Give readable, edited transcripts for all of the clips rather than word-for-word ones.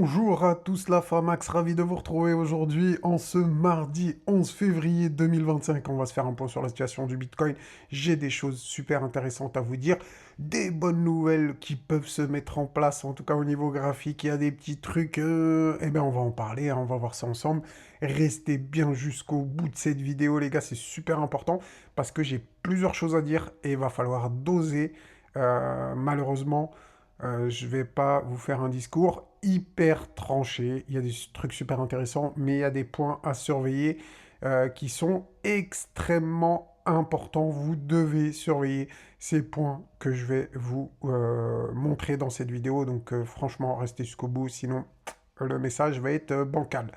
Bonjour à tous la Famax, ravi de vous retrouver aujourd'hui en ce mardi 11 février 2025. On va se faire un point sur la situation du Bitcoin. J'ai des choses super intéressantes à vous dire, des bonnes nouvelles qui peuvent se mettre en place, en tout cas au niveau graphique. Il y a des petits trucs, eh bien on va en parler, hein, on va voir ça ensemble. Restez bien jusqu'au bout de cette vidéo les gars, c'est super important parce que j'ai plusieurs choses à dire et il va falloir doser. Malheureusement, je vais pas vous faire un discours hyper tranché. Il y a des trucs super intéressants, mais il y a des points à surveiller qui sont extrêmement importants. Vous devez surveiller ces points que je vais vous montrer dans cette vidéo. Donc franchement, restez jusqu'au bout, sinon le message va être bancal.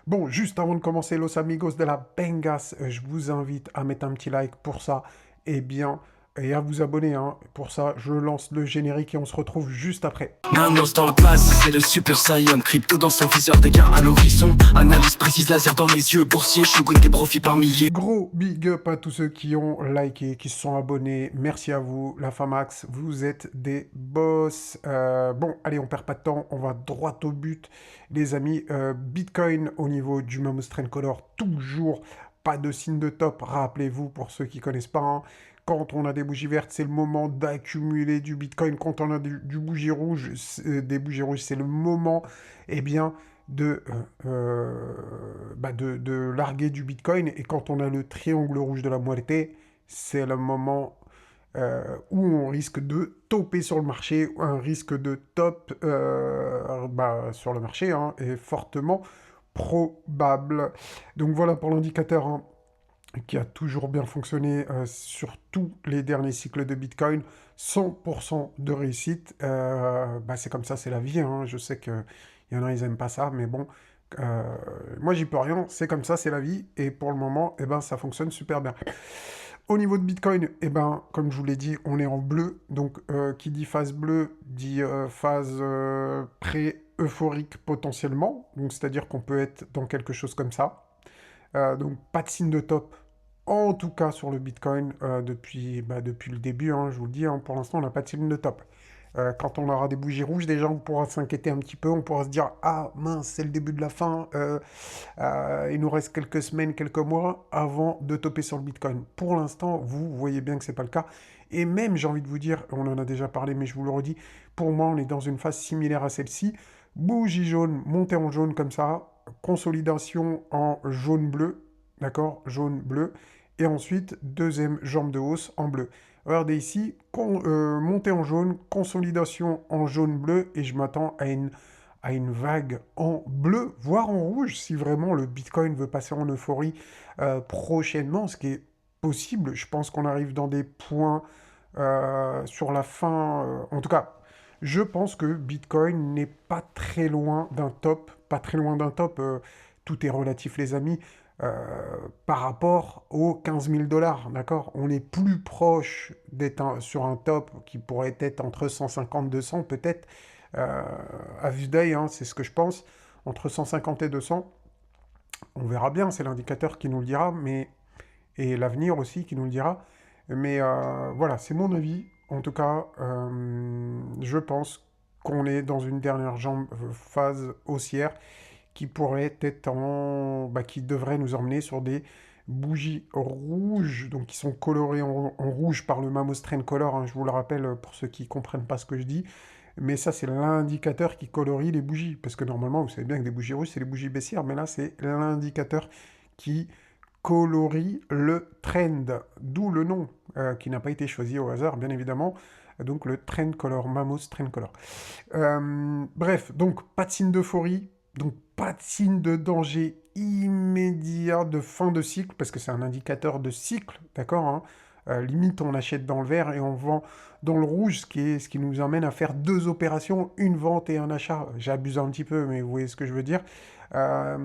Bon, juste avant de commencer, los amigos de la Bengas, je vous invite à mettre un petit like pour ça. Et bien, et à vous abonner, hein. Pour ça, je lance le générique et on se retrouve juste après. Nanos dans la place, c'est le Super Saiyan. Crypto dans son viseur, dégâts à l'horizon. Analyse précise, laser dans les yeux. Boursier, shooting des profits par milliers. Gros big up à tous ceux qui ont liké, qui se sont abonnés. Merci à vous, la Famax. Vous êtes des boss. Bon, allez, on perd pas de temps. On va droit au but, les amis. Bitcoin au niveau du Mammoth Trend Color, toujours pas de signe de top. Rappelez-vous, pour ceux qui connaissent pas, hein, quand on a des bougies vertes, c'est le moment d'accumuler du Bitcoin. Quand on a du bougie rouge, des bougies rouges, c'est le moment, eh bien, de, de larguer du Bitcoin. Et quand on a le triangle rouge de la moitié, c'est le moment où on risque de toper sur le marché. Un risque de top sur le marché hein, est fortement probable. Donc voilà pour l'indicateur hein, qui a toujours bien fonctionné sur tous les derniers cycles de Bitcoin. 100% de réussite. C'est comme ça, c'est la vie. Hein. Je sais qu'il y en a, ils aiment pas ça, mais bon, moi j'y peux rien. C'est comme ça, c'est la vie. Et pour le moment, eh ben, ça fonctionne super bien. Au niveau de Bitcoin, eh ben, comme je vous l'ai dit, on est en bleu. Donc, qui dit phase bleue dit phase pré-euphorique potentiellement. Donc, c'est-à-dire qu'on peut être dans quelque chose comme ça. Donc, pas de signe de top, en tout cas sur le Bitcoin, depuis le début, hein, je vous le dis, hein, pour l'instant, on n'a pas de signe de top. Quand on aura des bougies rouges, déjà, on pourra s'inquiéter un petit peu, on pourra se dire, ah mince, c'est le début de la fin, il nous reste quelques semaines, quelques mois avant de topper sur le Bitcoin. Pour l'instant, vous voyez bien que c'est pas le cas. Et même, j'ai envie de vous dire, on en a déjà parlé, mais je vous le redis, pour moi, on est dans une phase similaire à celle-ci. Bougie jaune, montée en jaune comme ça, consolidation en jaune-bleu, d'accord, jaune-bleu, et ensuite, deuxième jambe de hausse en bleu. Regardez ici, montée en jaune, consolidation en jaune-bleu, et je m'attends à une vague en bleu, voire en rouge, si vraiment le Bitcoin veut passer en euphorie prochainement, ce qui est possible. Je pense qu'on arrive dans des points sur la fin. En tout cas, je pense que Bitcoin n'est pas très loin d'un top. Pas très loin d'un top. Tout est relatif, les amis. Par rapport aux 15 000 dollars, d'accord? On est plus proche d'être sur un top qui pourrait être entre 150 et 200 peut-être, à vue d'œil, hein, c'est ce que je pense, entre 150 et 200. On verra bien, c'est l'indicateur qui nous le dira, mais et l'avenir aussi qui nous le dira. Mais voilà, c'est mon avis. En tout cas, je pense qu'on est dans une dernière phase haussière qui pourrait être qui devrait nous emmener sur des bougies rouges, donc qui sont colorées en rouge par le Mammoth Trend Color, hein, je vous le rappelle pour ceux qui ne comprennent pas ce que je dis. Mais ça, c'est l'indicateur qui colorie les bougies. Parce que normalement, vous savez bien que des bougies rouges, c'est les bougies baissières. Mais là, c'est l'indicateur qui colorie le trend. D'où le nom, qui n'a pas été choisi au hasard, bien évidemment. Donc le Trend Color, Mammoth Trend Color. Bref, donc pas de signe d'euphorie, donc pas de signe de danger immédiat de fin de cycle, parce que c'est un indicateur de cycle, d'accord hein. Limite, on achète dans le vert et on vend dans le rouge, ce qui nous amène à faire deux opérations, une vente et un achat. J'abuse un petit peu, mais vous voyez ce que je veux dire. Euh,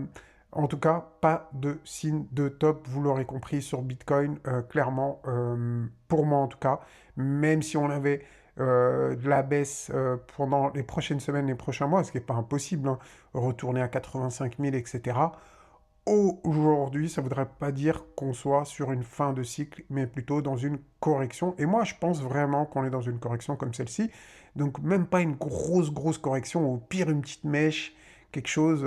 En tout cas, pas de signe de top, vous l'aurez compris, sur Bitcoin, clairement, pour moi en tout cas, même si on avait de la baisse pendant les prochaines semaines, les prochains mois, ce qui n'est pas impossible, hein, retourner à 85 000, etc. aujourd'hui, ça ne voudrait pas dire qu'on soit sur une fin de cycle, mais plutôt dans une correction. Et moi, je pense vraiment qu'on est dans une correction comme celle-ci. Donc, même pas une grosse correction, au pire, une petite mèche, quelque chose.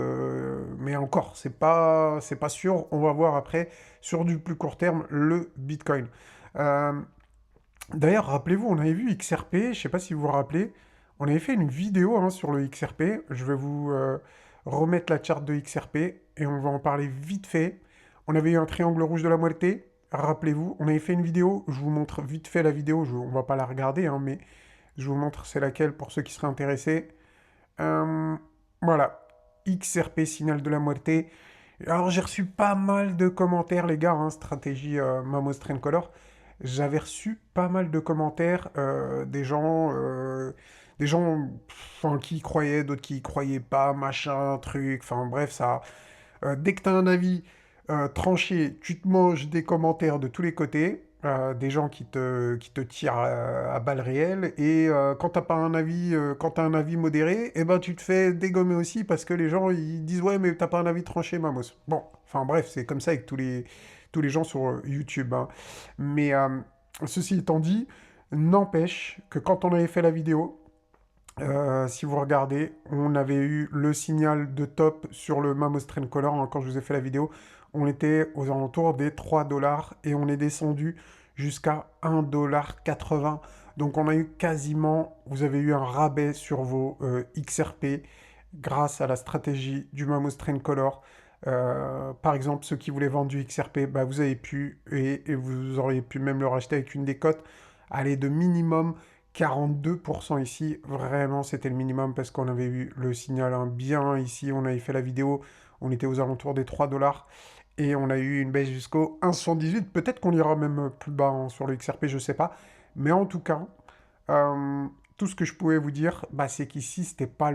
Mais encore, c'est pas sûr. On va voir après, sur du plus court terme, le Bitcoin. Euh, D'ailleurs, rappelez-vous, on avait vu XRP, je ne sais pas si vous vous rappelez, on avait fait une vidéo hein, sur le XRP. Je vais vous remettre la charte de XRP et on va en parler vite fait. On avait eu un triangle rouge de la moitié, rappelez-vous, on avait fait une vidéo, je vous montre vite fait la vidéo, on ne va pas la regarder, hein, mais je vous montre c'est laquelle pour ceux qui seraient intéressés. Euh, voilà, XRP, signal de la moitié. Alors j'ai reçu pas mal de commentaires, les gars, hein, stratégie Mamos Color. J'avais reçu pas mal de commentaires des gens enfin, qui y croyaient, d'autres qui y croyaient pas, machin, truc. Enfin bref, ça. Dès que tu as un avis tranché, tu te manges des commentaires de tous les côtés, des gens qui te tirent à balles réelles. Et quand t'as pas un avis, quand t'as un avis modéré, eh ben tu te fais dégommer aussi parce que les gens ils disent ouais mais t'as pas un avis tranché, Mamos. Bon, enfin bref, c'est comme ça avec tous les gens sur YouTube, hein. Mais ceci étant dit, n'empêche que quand on avait fait la vidéo, si vous regardez, on avait eu le signal de top sur le Mamos Trend Color, hein, quand je vous ai fait la vidéo. On était aux alentours des 3 dollars et on est descendu jusqu'à 1,80 $. Donc on a eu quasiment, vous avez eu un rabais sur vos XRP grâce à la stratégie du Mamos Trend Color. Par exemple, ceux qui voulaient vendre du XRP, bah, vous avez pu, et vous auriez pu même le racheter avec une décote, aller de minimum 42% ici. Vraiment, c'était le minimum parce qu'on avait eu le signal hein, bien ici. On avait fait la vidéo, on était aux alentours des 3 dollars et on a eu une baisse jusqu'au 1,78. Peut-être qu'on ira même plus bas hein, sur le XRP, je sais pas. Mais en tout cas, euh, tout ce que je pouvais vous dire, bah, c'est qu'ici, c'était pas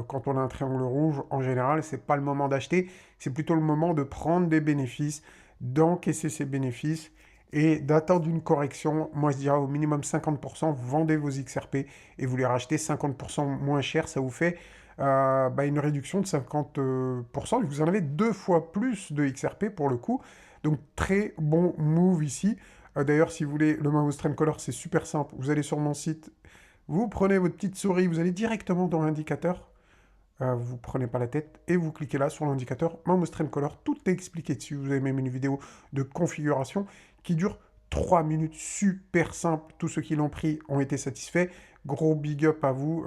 quand on a un triangle rouge, en général, c'est pas le moment d'acheter, c'est plutôt le moment de prendre des bénéfices, d'encaisser ces bénéfices et d'attendre une correction. Moi, je dirais au minimum 50%, vendez vos XRP et vous les rachetez 50% moins cher, ça vous fait bah, une réduction de 50%. Vous en avez 2 fois plus de XRP pour le coup. Donc, très bon move ici. D'ailleurs, si vous voulez le Mamos Trend Color, c'est super simple. Vous allez sur mon site, vous prenez votre petite souris, vous allez directement dans l'indicateur, vous ne prenez pas la tête, et vous cliquez là sur l'indicateur Mamos Trend Color. Tout est expliqué dessus. Vous avez même une vidéo de configuration qui dure 3 minutes, super simple. Tous ceux qui l'ont pris ont été satisfaits. Gros big up à vous.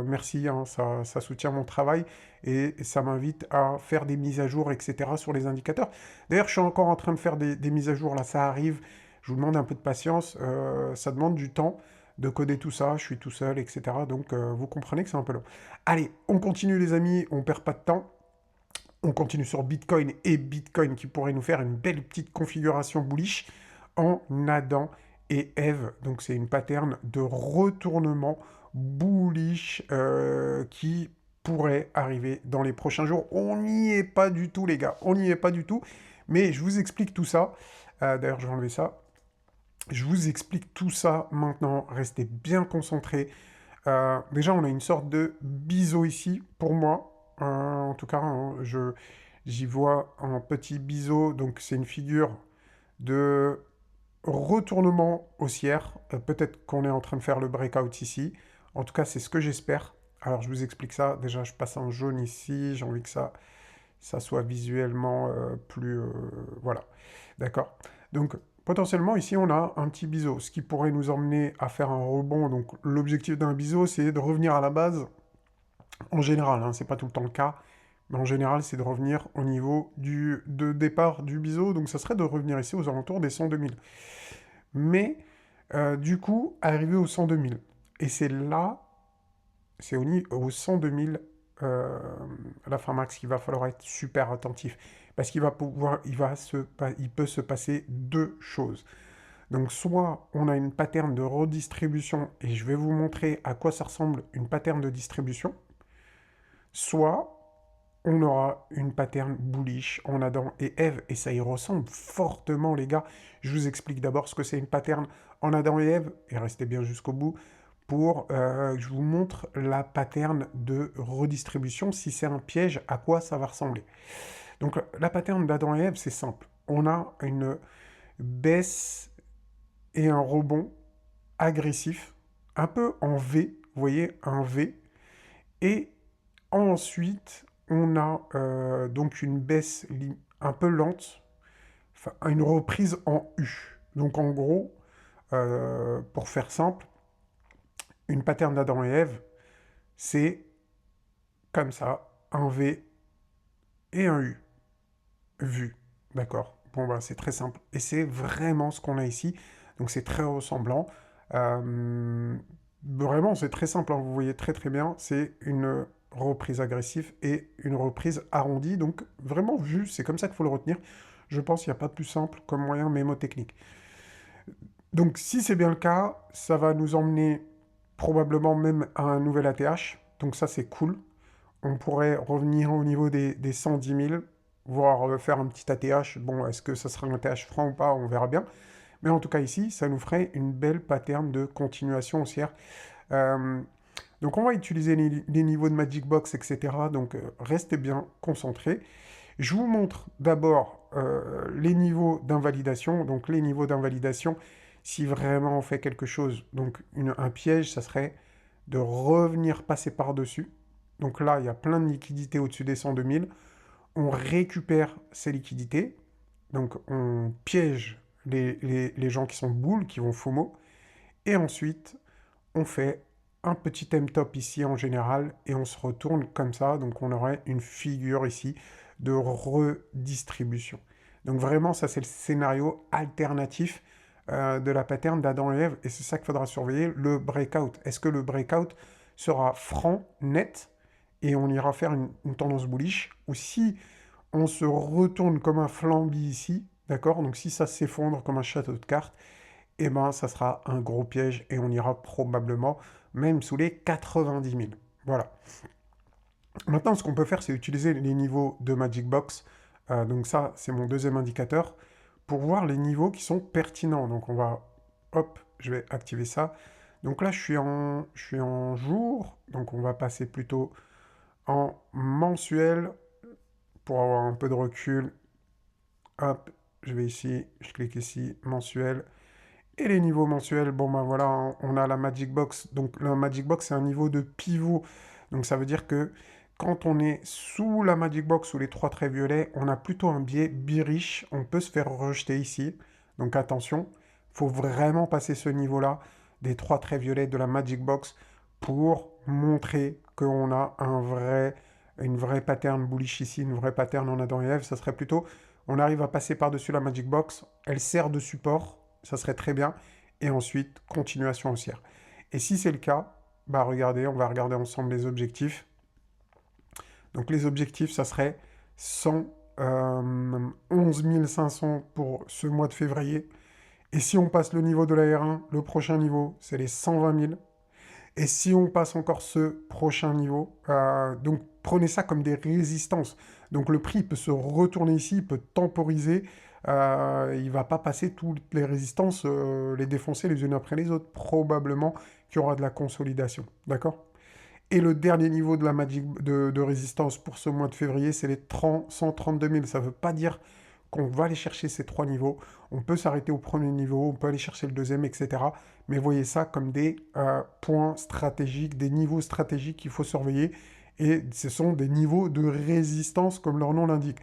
Merci, hein, ça soutient mon travail et ça m'invite à faire des mises à jour, etc. sur les indicateurs. D'ailleurs, je suis encore en train de faire des mises à jour. Là, ça arrive. Je vous demande un peu de patience. Ça demande du temps de coder tout ça, je suis tout seul, etc. Donc vous comprenez que c'est un peu long. Allez, on continue les amis, on perd pas de temps. On continue sur Bitcoin et Bitcoin qui pourrait nous faire une belle petite configuration bullish en Adam et Eve. Donc c'est une pattern de retournement bullish qui pourrait arriver dans les prochains jours. On n'y est pas du tout les gars, on n'y est pas du tout. Mais je vous explique tout ça. D'ailleurs je vais enlever ça. Je vous explique tout ça maintenant, restez bien concentrés. Déjà, on a une sorte de biseau ici, pour moi. En tout cas, hein, j'y vois un petit biseau, donc c'est une figure de retournement haussière. Peut-être qu'on est en train de faire le breakout ici. En tout cas, c'est ce que j'espère. Alors, je vous explique ça. Déjà, je passe en jaune ici. J'ai envie que ça soit visuellement plus... voilà. D'accord. Donc, potentiellement, ici, on a un petit biseau, ce qui pourrait nous emmener à faire un rebond. Donc, l'objectif d'un biseau, c'est de revenir à la base. En général, hein, c'est pas tout le temps le cas, mais en général, c'est de revenir au niveau de départ du biseau. Donc, ça serait de revenir ici aux alentours des 102 000. Mais, du coup, arriver aux 102 000. Et c'est là, c'est au 102 000 la fin max qu'il va falloir être super attentif parce qu'il va pouvoir, il peut se passer deux choses. Donc soit on a une pattern de redistribution et je vais vous montrer à quoi ça ressemble une pattern de distribution, soit on aura une pattern bullish en Adam et Ève et ça y ressemble fortement les gars. Je vous explique d'abord ce que c'est une pattern en Adam et Ève et restez bien jusqu'au bout pour que je vous montre la pattern de redistribution, si c'est un piège, à quoi ça va ressembler. Donc la pattern d'Adam et Ève, c'est simple. On a une baisse et un rebond agressif, un peu en V, vous voyez, un V. Et ensuite, on a donc une baisse un peu lente, enfin, une reprise en U. Donc en gros, pour faire simple, une pattern d'Adam et Ève, c'est comme ça, un V et un U. Vu. D'accord. Bon, bah, c'est très simple. Et c'est vraiment ce qu'on a ici. Donc, c'est très ressemblant. Euh, Vraiment, c'est très simple, hein. Vous voyez très très bien. C'est une reprise agressive et une reprise arrondie. Donc, vraiment, vu, c'est comme ça qu'il faut le retenir. Je pense qu'il n'y a pas de plus simple comme moyen mémotechnique. Donc, si c'est bien le cas, ça va nous emmener probablement même à un nouvel ATH. Donc, ça, c'est cool. On pourrait revenir au niveau des 110 000, voire faire un petit ATH. Bon, est-ce que ça sera un ATH franc ou pas? On verra bien. Mais en tout cas, ici, ça nous ferait une belle pattern de continuation haussière. Euh, donc, on va utiliser les niveaux de Magic Box, etc. Donc, restez bien concentrés. Je vous montre d'abord les niveaux d'invalidation. Donc, les niveaux d'invalidation, si vraiment on fait quelque chose, donc un piège, ça serait de revenir passer par-dessus. Donc là, il y a plein de liquidités au-dessus des 102 000. On récupère ces liquidités. Donc on piège les gens qui sont boules, qui vont FOMO. Et ensuite, on fait un petit M-top ici en général et on se retourne comme ça. Donc on aurait une figure ici de redistribution. Donc vraiment, ça c'est le scénario alternatif de la pattern d'Adam et Ève. Et c'est ça qu'il faudra surveiller, le breakout. Est-ce que le breakout sera franc, net, et on ira faire une tendance bullish, ou si on se retourne comme un flamby ici, d'accord? Donc si ça s'effondre comme un château de cartes, eh ben ça sera un gros piège et on ira probablement même sous les 90 000. Voilà. Maintenant, ce qu'on peut faire, c'est utiliser les niveaux de Magic Box. Donc ça, c'est mon deuxième indicateur, pour voir les niveaux qui sont pertinents. Donc on va, hop, je vais activer ça. Donc là, je suis en jour, donc on va passer plutôt en mensuel pour avoir un peu de recul. Hop, je vais ici, je clique ici, mensuel. Et les niveaux mensuels, bon ben voilà, on a la Magic Box. Donc la Magic Box, c'est un niveau de pivot. Donc ça veut dire que quand on est sous la Magic Box, sous les trois traits violets, on a plutôt un biais bearish. On peut se faire rejeter ici. Donc attention, il faut vraiment passer ce niveau-là des trois traits violets de la Magic Box pour montrer qu'on a une vraie pattern bullish ici, une vraie pattern en Adam et Ève. Ça serait plutôt, on arrive à passer par-dessus la Magic Box, elle sert de support, ça serait très bien, et ensuite, continuation haussière. Et si c'est le cas, bah regardez, on va regarder ensemble les objectifs. Donc les objectifs, ça serait 111 500 pour ce mois de février. Et si on passe le niveau de la R1, le prochain niveau, c'est les 120 000. Et si on passe encore ce prochain niveau, donc prenez ça comme des résistances. Donc le prix peut se retourner ici, il peut temporiser, il ne va pas passer toutes les résistances, les défoncer les unes après les autres. Probablement qu'il y aura de la consolidation, d'accord? Et le dernier niveau de la Magic de résistance pour ce mois de février, c'est les 132 000. Ça ne veut pas dire qu'on va aller chercher ces trois niveaux. On peut s'arrêter au premier niveau, on peut aller chercher le deuxième, etc. Mais voyez ça comme des points stratégiques, des niveaux stratégiques qu'il faut surveiller. Et ce sont des niveaux de résistance, comme leur nom l'indique.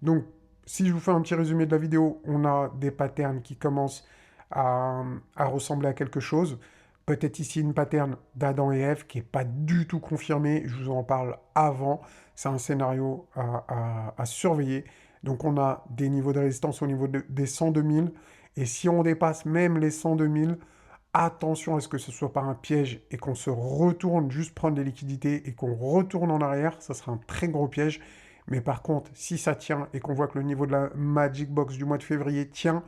Donc, si je vous fais un petit résumé de la vidéo, on a des patterns qui commencent à ressembler à quelque chose. Peut-être ici une pattern d'Adam et Ève qui n'est pas du tout confirmée. Je vous en parle avant. C'est un scénario à surveiller. Donc on a des niveaux de résistance au niveau des 102 000. Et si on dépasse même les 102 000, attention à ce que ce ne soit pas un piège et qu'on se retourne juste prendre des liquidités et qu'on retourne en arrière. Ça sera un très gros piège. Mais par contre, si ça tient et qu'on voit que le niveau de la Magic Box du mois de février tient,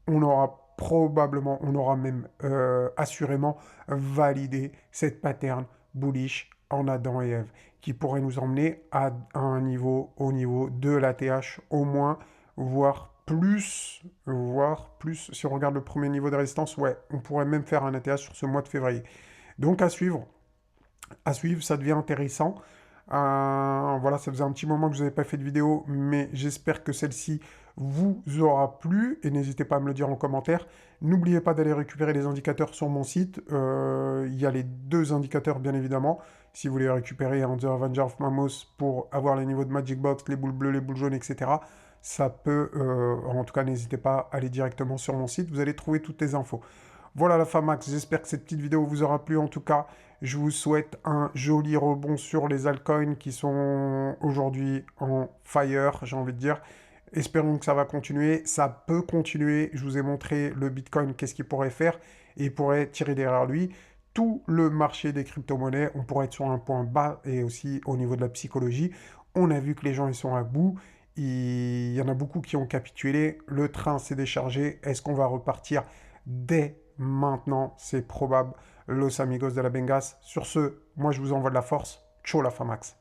on aura probablement, on aura même assurément validé cette pattern bullish en Adam et Ève, qui pourrait nous emmener à un niveau, au niveau de l'ATH au moins, voire plus, si on regarde le premier niveau de résistance, ouais, on pourrait même faire un ATH sur ce mois de février. Donc à suivre, ça devient intéressant. Voilà, ça faisait un petit moment que je n'avais pas fait de vidéo, mais j'espère que celle-ci vous aura plu et n'hésitez pas à me le dire en commentaire. N'oubliez pas d'aller récupérer les indicateurs sur mon site. Il y a les deux indicateurs, bien évidemment. Si vous voulez récupérer un The Avenger of Mamos pour avoir les niveaux de Magic Box, les boules bleues, les boules jaunes, etc., ça peut, en tout cas, n'hésitez pas à aller directement sur mon site. Vous allez trouver toutes les infos. Voilà la Famax, j'espère que cette petite vidéo vous aura plu en tout cas. Je vous souhaite un joli rebond sur les altcoins qui sont aujourd'hui en fire, j'ai envie de dire. Espérons que ça va continuer. Ça peut continuer. Je vous ai montré le Bitcoin, qu'est-ce qu'il pourrait faire. Et il pourrait tirer derrière lui tout le marché des crypto-monnaies. On pourrait être sur un point bas et aussi au niveau de la psychologie. On a vu que les gens ils sont à bout. Il y en a beaucoup qui ont capitulé. Le train s'est déchargé. Est-ce qu'on va repartir dès maintenant? C'est probable. Los amigos de la Bengas. Sur ce, moi je vous envoie de la force. Ciao la Famax.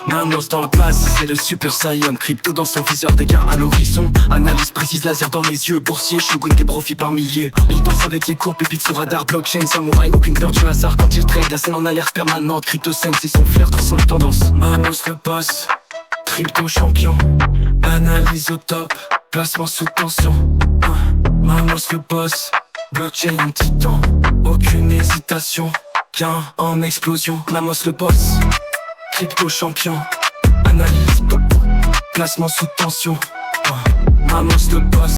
Manos dans la place, c'est le Super Saiyan. Crypto dans son viseur, dégâts à l'horizon. Analyse précise, laser dans les yeux. Boursier, Shogun, des profits par milliers. Il danse avec les cours, pépites sur radar. Blockchain, samouraï, aucune peur du hasard. Quand il trade, la scène en alerte permanente. Crypto scène, c'est son flair, trop son tendance. Manos le boss, crypto champion. Analyse au top, placement sous tension. Manos le boss, blockchain en titan. Aucune hésitation, gain en explosion. Manos le boss, crypto champion, analyse, placement sous tension. Mamos le boss.